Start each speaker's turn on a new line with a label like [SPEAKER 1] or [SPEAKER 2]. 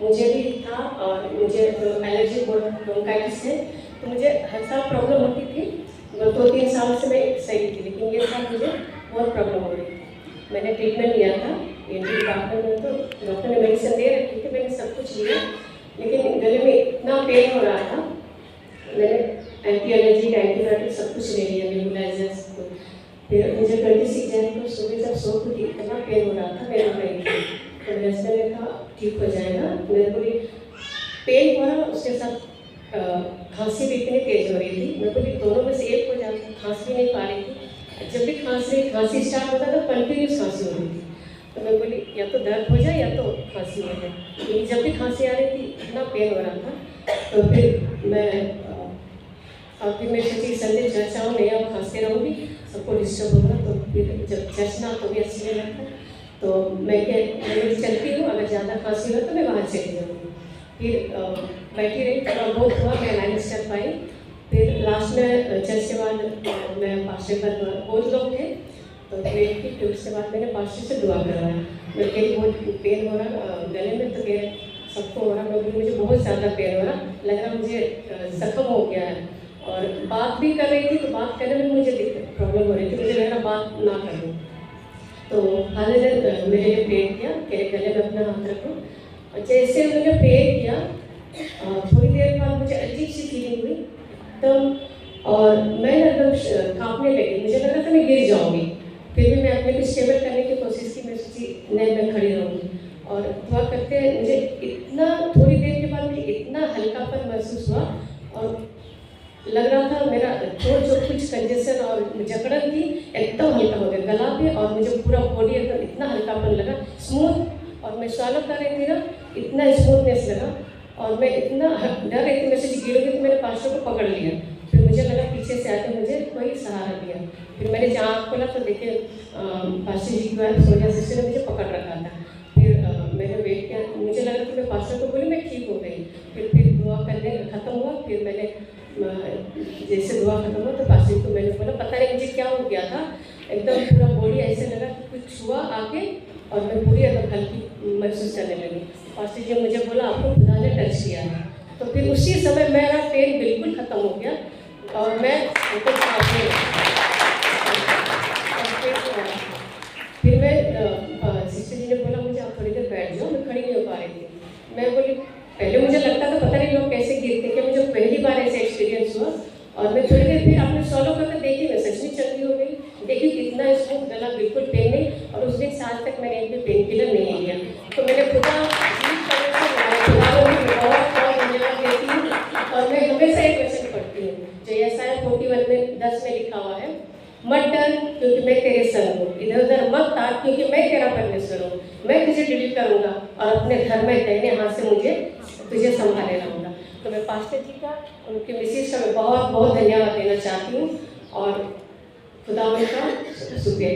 [SPEAKER 1] मुझे भी था और मुझे जो एलर्जी ब्रोंकाइटिस है, तो मुझे हर साल प्रॉब्लम होती थी। 2-3 साल से मैं सही थी, लेकिन ये साल मुझे बहुत प्रॉब्लम हो रही थी। मैंने ट्रीटमेंट लिया था एनटी डिपार्टमेंट में, तो डॉक्टर ने मेडिसिन दे रखी थी, मैंने सब कुछ लिया, लेकिन गले में इतना पेन हो रहा था। मैंने एंटी एलर्जी का एंटीबायोटिक सब कुछ ले लिया, नेबुलाइजर्स। फिर मुझे 26 जनवरी को सुबह जब सो के इतना पेन हो रहा था, मैं रो रही थी। तो मेरे हस्बैंड ने कहा ठीक हो जाएगा। मेरे को पेन हो रहा, उसके साथ खांसी भी इतनी तेज हो रही थी। मैं बोली दोनों में से एक हो जाता, खांस भी नहीं पा रही थी। जब भी खांसी स्टार्ट होता था, कंटिन्यूस खांसी हो रही थी। तो मैं बोली या तो दर्द हो जाए या तो खांसी हो जाए, लेकिन जब भी खांसी आ रही थी इतना पेन हो रहा था। तो फिर मैं फिर मैं सोची संडे चर्च आऊँ, नहीं अब खांसते रहूँगी, सबको डिस्टर्ब होगा। तो फिर जब चर्च ना तो भी अच्छी नहीं लगता, तो मैं चलती हूँ, अगर ज़्यादा खांसी हो तो मैं वहाँ चली जाऊँगी। फिर बैठी रही, थोड़ा बहुत हुआ, मैं मैनेज कर पाई। फिर लास्ट में चर्च के बाद मैं पास्टर पर बहुत लोग थे, तो फिर उसके बाद मैंने पास्टर से दुआ करवाया। मैं कहीं बहुत पेन हो रहा गले में, तो फिर सबको हो रहा, मुझे बहुत ज़्यादा पेन हो रहा, लग रहा मुझे जख्म हो गया है। और बात भी कर रही थी, तो बात करने में मुझे प्रॉब्लम हो रही थी, मुझे लग रहा बात ना करूँ। तो फादर ने मेरे लिए प्रे किया कि गले में अपना हाथ रखो। जैसे उन्होंने प्रे किया, थोड़ी देर बाद मुझे अजीब सी फीलिंग हुई एकदम, और मैं एकदम कांपने लगी, मुझे लग रहा था मैं गिर जाऊँगी। फिर भी मैं अपने को स्टेबल करने की कोशिश की, मैं सोची नहीं मैं खड़ी रहूँगी। और दुआ करते मुझे इतना, थोड़ी देर के बाद मुझे इतना हल्कापन महसूस हुआ, और लग रहा था मेरा जो कुछ कंजेशन और जकड़न थी एकदम हल्का हो गया गला पे, और मुझे पूरा बॉडी एकदम इतना हल्कापन लगा, स्मूथ। और मैं स्वालो कर रही थी ना, इतना स्मूथनेस लगा, और मैं इतना डर रही थी मैं सोची गिरूंगी, तो मैंने पास्टर को पकड़ लिया। फिर मुझे लगा पीछे से आके मुझे कोई सहारा दिया। फिर मैंने जहाँ आँख खोला तो देखे पास्टर जी की बात सोनिया सिस्टर ने मुझे पकड़ रखा था। फिर मैंने वेट किया, मुझे लगा कि मैं पास्टर को बोली मैं ठीक हो गई। फिर दुआ करने खत्म हुआ, फिर मैंने जैसे दुआ खत्म हुआ तो पास्टर को मैंने बोला पता नहीं मुझे क्या हो गया था, एकदम पूरा बॉडी ऐसे लगा कि कुछ हुआ आके, और मैं पूरी एकदम हल्की महसूस करने लगी। पास्टर जी मुझे बोला आपको खुदा ने टच किया है। तो फिर उसी समय मेरा पेन बिल्कुल ख़त्म हो गया, और मैं फिर मैं सिस्टर जी ने बोला मुझे आप थोड़ी देर बैठ जाओ, मैं खड़ी नहीं हो पा रही थी। मैं बोली पहले मुझे लगता था पता नहीं लोग कैसे गिरते, कि मुझे पहली बार ऐसे एक्सपीरियंस हुआ। और मैं थोड़ी देर फिर आपने सॉलो करके देखी, मैं सच में चंगी हो गई। देखिए कितना स्मूथ गला, बिल्कुल पेन नहीं, और उस दिन से आज तक मैंने एक भी पेन किलर नहीं लिया। तो मैंने खुदा देती हूँ, और मैं हमेशा एक वचन पढ़ती हूँ जो यशायाह 41 में 10 में लिखा हुआ है, मत डर क्योंकि मैं तेरे संग हूँ, इधर उधर मत ताक क्योंकि मैं तेरा परमेश्वर हूँ, मैं तुझे डिलीट करूँगा और अपने घर में दाहिने हाथ से मुझे तुझे संभाले रहूँगा। तो मैं पास्टर जी का, उनके मिसेज का मैं बहुत बहुत धन्यवाद देना चाहती हूँ, और खुदा का शुक्रिया।